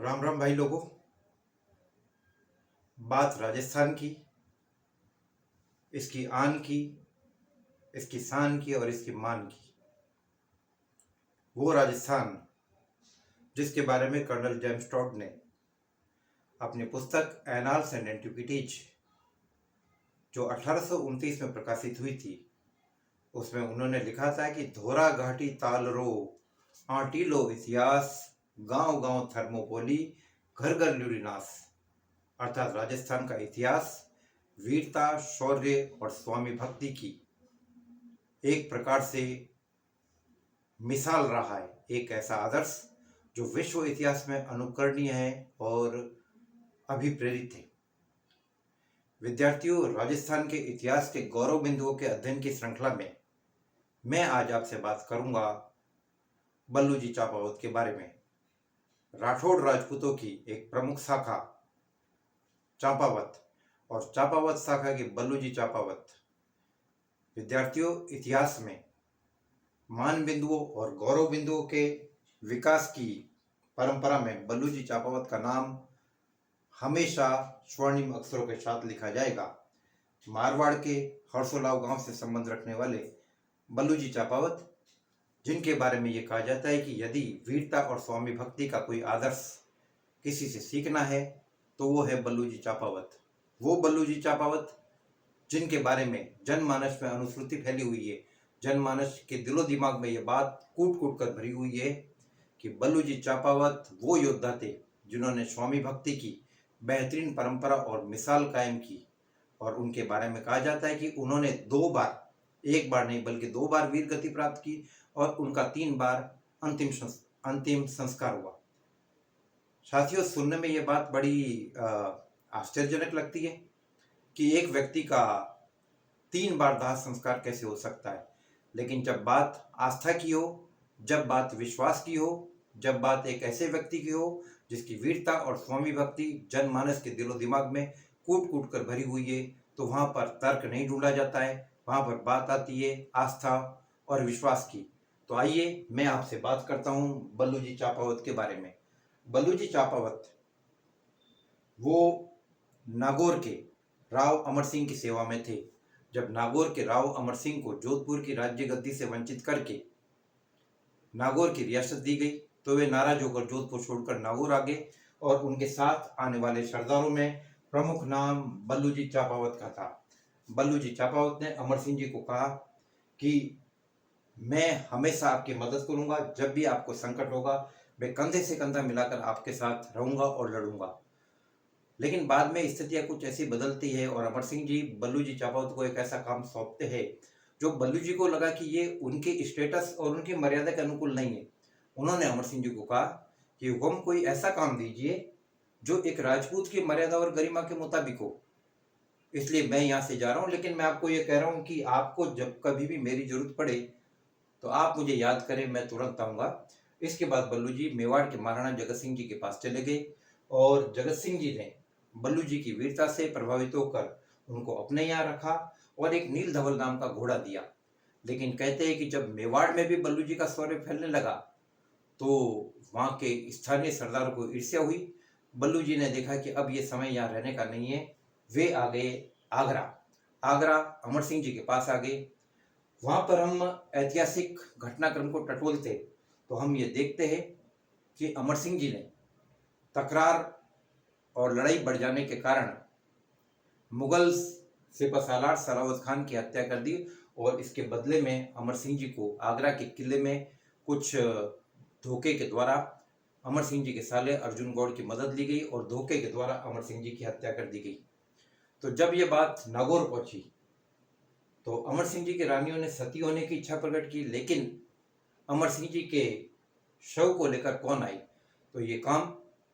राम राम भाई लोगों। बात राजस्थान की, इसकी आन की, इसकी शान की और इसकी मान की। वो राजस्थान जिसके बारे में कर्नल जेम्स टॉड ने अपनी पुस्तक एनाल्स एंड एंटिक्विटीज जो 1829 में प्रकाशित हुई थी, उसमें उन्होंने लिखा था कि धोरा घाटी ताल रो आटी लो इतिहास, गांव गांव थर्मोपोली, घर घर लुरिनास। अर्थात राजस्थान का इतिहास वीरता, शौर्य और स्वामी भक्ति की एक प्रकार से मिसाल रहा है। एक ऐसा आदर्श जो विश्व इतिहास में अनुकरणीय है और अभिप्रेरित है। विद्यार्थियों, राजस्थान के इतिहास के गौरव बिंदुओं के अध्ययन की श्रृंखला में मैं आज आपसे बात करूंगा बल्लूजी चापावत के बारे में। राठौड़ राजपूतों की एक प्रमुख शाखा चापावत और चापावत शाखा की बल्लूजी चापावत। विद्यार्थियों, इतिहास में मान बिंदुओं और गौरव बिंदुओं के विकास की परंपरा में बल्लूजी चापावत का नाम हमेशा स्वर्णिम अक्षरों के साथ लिखा जाएगा। मारवाड़ के हर्षोलाव गांव से संबंध रखने वाले बल्लूजी चापावत, जिनके बारे में ये कहा जाता है कि यदि वीरता और स्वामी भक्ति का कोई आदर्श किसी से सीखना है तो वो है बल्लूजी चापावत। वो बल्लूजी चापावत जिनके बारे में जनमानस में अनुश्रुति फैली हुई है, जनमानस के दिलो दिमाग में ये बात कूट कूट कर भरी हुई है कि बल्लूजी चापावत वो योद्धा थे जिन्होंने स्वामी भक्ति की बेहतरीन परंपरा और मिसाल कायम की। और उनके बारे में कहा जाता है कि उन्होंने 2 बार, एक बार नहीं बल्कि 2 बार वीर गति प्राप्त की और उनका 3 बार अंतिम संस्कार हुआ। साथियों, सुनने में ये बात बड़ी आश्चर्यजनक लगती है कि एक व्यक्ति का 3 बार दाह संस्कार कैसे हो सकता है। लेकिन जब बात आस्था की हो, जब बात विश्वास की हो, जब बात एक ऐसे व्यक्ति की हो जिसकी वीरता और स्वामी भक्ति जनमानस के दिलो दिमाग में कूट कूट कर भरी हुई है, तो वहां पर तर्क नहीं ढूंढा जाता है, वहां पर बात आती है आस्था और विश्वास की। तो आइए मैं आपसे बात करता हूं बल्लूजी चापावत के बारे में। बल्लूजी चापावत वो नागौर के राव अमर सिंह की सेवा में थे। जब नागौर के राव अमर सिंह को जोधपुर की राज्य गद्दी से वंचित करके नागौर की रियासत दी गई, तो वे नाराज होकर जोधपुर छोड़कर नागौर आ गए और उनके साथ आने वाले सरदारों में प्रमुख नाम बल्लूजी चापावत का था। बल्लूजी चापावत ने अमर सिंह जी को कहा कि मैं हमेशा आपकी मदद करूंगा, जब भी आपको संकट होगा मैं कंधे से कंधा मिलाकर आपके साथ रहूंगा और लड़ूंगा। लेकिन बाद में स्थितियां कुछ ऐसी बदलती है और अमर सिंह जी बल्लूजी चापावत को एक ऐसा काम सौंपते हैं जो बल्लू को लगा कि ये उनके स्टेटस और उनकी मर्यादा के अनुकूल नहीं है। उन्होंने अमर सिंह जी को कहा कि हम कोई ऐसा काम दीजिए जो एक राजपूत की मर्यादा और गरिमा के मुताबिक हो। इसलिए मैं यहाँ से जा रहा हूँ, लेकिन मैं आपको ये कह रहा हूँ कि आपको जब कभी भी मेरी जरूरत पड़े तो आप मुझे याद करें, मैं तुरंत आऊँगा। इसके बाद बल्लू जी मेवाड़ के महाराणा जगत सिंह जी के पास चले गए और जगत सिंह जी ने बल्लू जी की वीरता से प्रभावित होकर उनको अपने यहाँ रखा और एक नील धवल नाम का घोड़ा दिया। लेकिन कहते हैं कि जब मेवाड़ में भी बल्लू जी का शौर्य फैलने लगा तो वहाँ के स्थानीय सरदारों को ईर्ष्या हुई। बल्लू जी ने देखा कि अब ये समय यहाँ रहने का नहीं है, वे आ गए आगरा। आगरा अमर सिंह जी के पास आ गए। वहाँ पर हम ऐतिहासिक घटनाक्रम को टटोलते तो हम ये देखते हैं कि अमर सिंह जी ने तकरार और लड़ाई बढ़ जाने के कारण मुगल सिपहसालार सरावत खान की हत्या कर दी और इसके बदले में अमर सिंह जी को आगरा के किले में कुछ धोखे के द्वारा अमर सिंह जी के साले अर्जुन गौड़ की मदद ली गई और धोखे के द्वारा अमर सिंह जी की हत्या कर दी गई। तो जब ये बात नागौर पहुंची तो अमर सिंह जी की रानियों ने सती होने की इच्छा प्रकट की, लेकिन अमर सिंह जी के शव को लेकर कौन आई, तो ये काम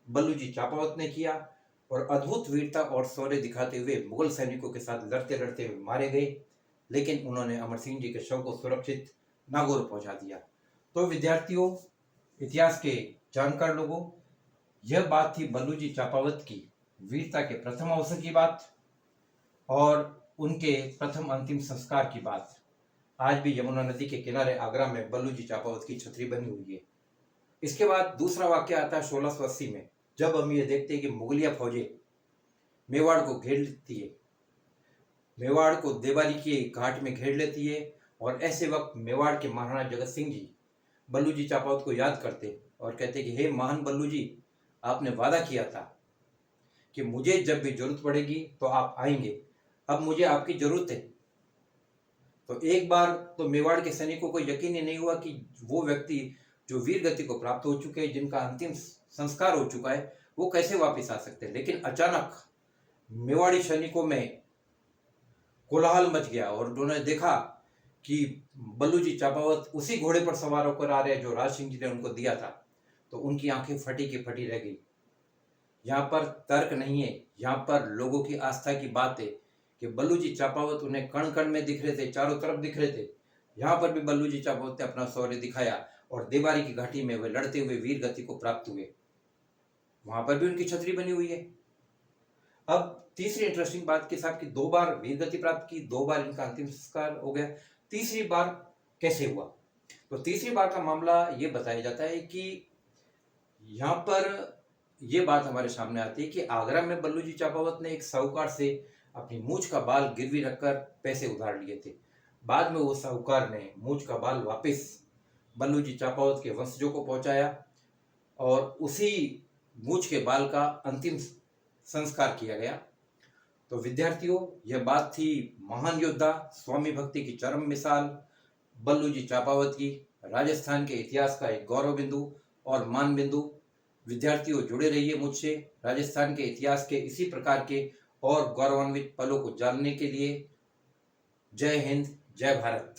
बल्लूजी चापावत ने किया और अद्भुत वीरता और शौर्य दिखाते हुए मुगल सैनिकों के साथ लड़ते लड़ते हुए मारे गए। लेकिन उन्होंने अमर सिंह जी के शव को सुरक्षित नागौर पहुंचा दिया। तो विद्यार्थियों, इतिहास के जानकार लोगों, यह बात थी बल्लूजी चापावत की वीरता के प्रथम अवसर की बात और उनके प्रथम अंतिम संस्कार की बात। आज भी यमुना नदी के किनारे आगरा में बल्लूजी चापावत की छतरी बनी हुई है। इसके बाद दूसरा वाक्य आता है 1680 में, जब हम ये देखते हैं कि मुगलिया फौजें मेवाड़ को घेर लेती है, मेवाड़ को देवारी के घाट में घेर लेती है, और ऐसे वक्त मेवाड़ के महाराणा जगत सिंह जी बल्लू जी चापावत को याद करते और कहते कि हे महान बल्लू जी, आपने वादा किया था कि मुझे जब भी जरूरत पड़ेगी तो आप आएंगे, अब मुझे आपकी जरूरत है। तो एक बार तो मेवाड़ के सैनिकों को यकीन ही नहीं हुआ कि वो व्यक्ति जो वीर गति को प्राप्त हो चुके हैं, जिनका अंतिम संस्कार हो चुका है, वो कैसे वापस आ सकते हैं। लेकिन अचानक मेवाड़ी सैनिकों में कोलाहल मच गया और उन्होंने देखा कि बल्लू जी चापावत उसी घोड़े पर सवार होकर आ रहे हैं जो राज सिंह जी ने उनको दिया था। तो उनकी आंखें फटी की फटी रह गई। यहाँ पर तर्क नहीं है, यहाँ पर लोगों की आस्था की बात है कि बल्लू जी चापावत उन्हें कण कण में दिख रहे थे, चारों तरफ दिख रहे थे। यहाँ पर भी बल्लू जी चापावत ने अपना शौर्य दिखाया और देवारी की घाटी में वे लड़ते हुए वीर गति को प्राप्त हुए। वहां पर भी उनकी छतरी बनी हुई है। अब तीसरी इंटरेस्टिंग बात कि साहब की 2 बार वीर गति प्राप्त की, 2 बार इनका अंतिम संस्कार हो गया, तीसरी बार कैसे हुआ? तो तीसरी बार का मामला ये बताया जाता है कि यहाँ पर ये बात हमारे सामने आती है कि आगरा में बल्लू जी चापावत ने एक साहूकार से अपनी मूछ का बाल गिरवी रखकर पैसे उधार लिए थे। बाद में वो साहूकार ने मूछ का बाल वापस बल्लू जी चापावत के वंशजों को पहुंचाया और उसी मूछ के बाल का अंतिम संस्कार किया गया। तो विद्यार्थियों, यह बात थी महान योद्धा, स्वामी भक्ति की चरम मिसाल बल्लू जी चापावत की, राजस्थान के इतिहास का एक गौरव बिंदु और मान बिंदु। विद्यार्थियों, जुड़े रहिए मुझसे राजस्थान के इतिहास के इसी प्रकार के और गौरवान्वित पलों को जानने के लिए। जय हिंद, जय भारत।